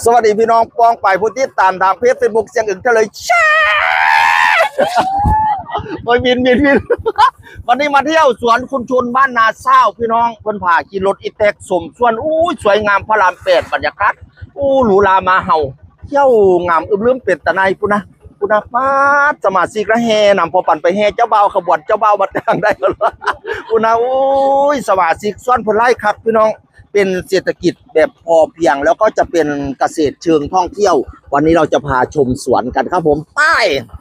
สวัสดีพี่น้องปองไปผู้ที่ตามทางเพจเฟซบุ๊กเสียงอึ่งทะเลยแช่โอ้ยบินวันนี้มาเที่ยวสวนคุณชนบ้านนาเศร้าพี่น้องเพิ่นผ่าขี่รถอีแท็กสมส่วนอู้สวยงามพระราม8บรรยากาศอู้หรูหรามาเห่าเที่ยวงามอึมลืมเป็ดตะไนพุ่นนะป้าสมาชิกระแห่นำพอปั่นไปแห่เจ้าบ่าวขบวนเจ้าบ่าวบัดทางได้ก็พุ่นนะอู้ยสมาชิกส่วนเพิ่นไล่ครับพี่น้องเป็นเศรษฐกิจแบบพอเพียงแล้วก็จะเป็นเกษตรเชิงท่องเที่ยววันนี้เราจะพาชมสวนกันครับผมไป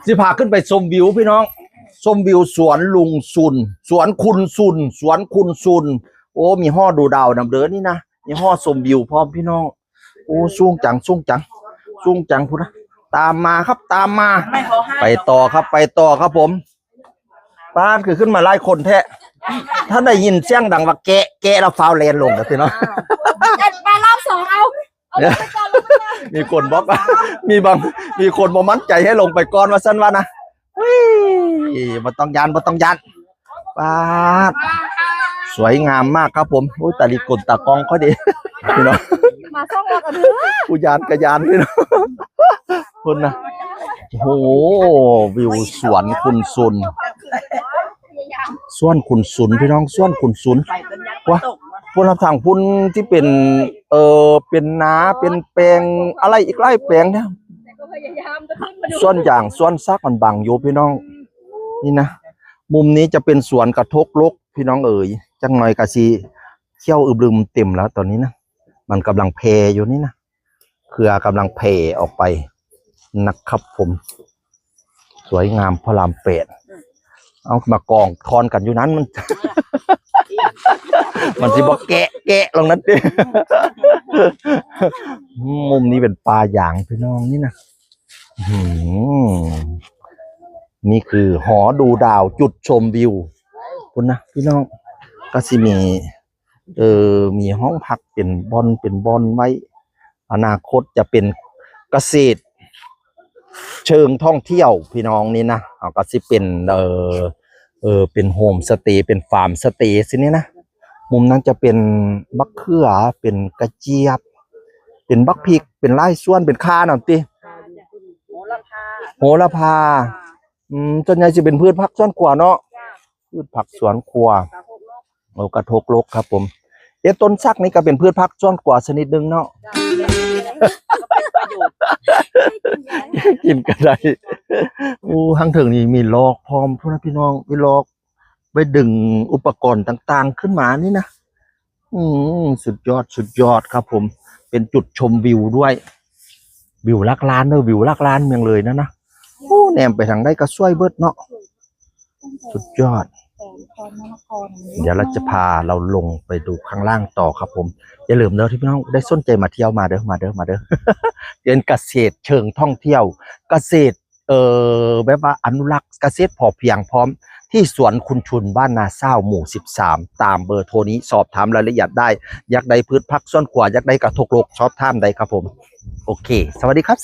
สิพาขึ้นไปชมวิวพี่น้องชมวิวสวนลุงซุนสวนคุณซุนสวนคุณซุนโอ้มีห่อดูดาวนำเด้อนี่นะมีห่อชมวิวพร้อมพี่น้องโอ้สูงจังพุ่นนะตามมาครับตามมาไปต่อครับผมป้านคือขึ้นมาไล่คนแท้ถ้าได้ยินเสียงดังว่าแกะเราฟาวเลนลงกันสิเนาะไปรอบ2เอาลงไปก่อนมีคนบอกมีคนบ่มั่นใจให้ลงไปก่อนว่าซั่นว่านะบ่ต้องยันป้าดสวยงามมากครับผมโอ้ยตาลีกลตากล้องเขาดีพี่น้องมาซ่อมรถกันผู้ยานกระยานพี่น้องคุณนะโอ้โหวิวสวนคุณซุนส่วนขุนศุลพี่น้องส่วนขุนศุลว่าพวกเราทางพุ่นที่เป็นเป็นนาเป็นแปลงอะไรอีกหลายแปลงเนี่ยส่วนอย่างส่วนซักมันบังอยู่พี่น้องนี่นะมุมนี้จะเป็นสวนกระทกลกพี่น้องเอ๋ยจังหน่อยกะซีเขี้ยวอึบลืมเต็มแล้วตอนนี้นะมันกำลังเพอยู่นี่นะเครือกำลังเพออกไปนะครับผมสวยงามพระราม8เอามากองทอนกันอยู่นั้นมันสิบอกแกะลงนั้นดิมุมนี้เป็นปลาหยางพี่น้องนี่นะนี่คือหอดูดาวจุดชมวิวคุณนะพี่น้องก็สิมีห้องพักเป็นบอนไว้อนาคตจะเป็นเกษตรเชิงท่องเที่ยวพี่น้องนี่นะเอาก็สิเป็นเป็นโฮมสเตย์เป็นฟาร์มสเตย์สินี่นะมุมนั้นจะเป็นบักเขือเป็นกระเจี๊ยบเป็นบักพริกเป็นไร่ส่วนเป็นข่าหน่อยติโหระพาส่วนใหญ่จะเป็นพืชผักสวนครัวเนาะพืชผักสวนครัวกระทกลกครับผมต้นซักนี่ก็เป็นพืชผักสวนครัวชนิดนึงเนาะกินกันได้ข้างถึงนี่มีลอกพร้อมพวกนะพี่น้องมีลอกไปดึงอุปกรณ์ต่างๆขึ้นมานี่นะสุดยอดครับผมเป็นจุดชมวิวด้วยวิวลักล้านวิวลักล้านเมืองเลยนะแนมไปทางได้ก็ช่วยเบิดเนาะสุดยอดเดี๋ยวเราจะพาเราลงไปดูข้างล่างต่อครับผมอย่าลืมเด้อที่พี่น้องได้สนใจมาเที่ยวมาเด้อเป็นเกษตรเชิงท่องเที่ยวเกษตรแบบว่าอนุรักษ์เกษตรพอเพียงพร้อมที่สวนคุณชุนบ้านนาเศร้าหมู่13ตามเบอร์โทรนี้สอบถามรายละเอียดได้อยากได้พืชผักสวนครัวอยากได้กระทกลกชอบท่ามใดครับผมโอเคสวัสดีครับ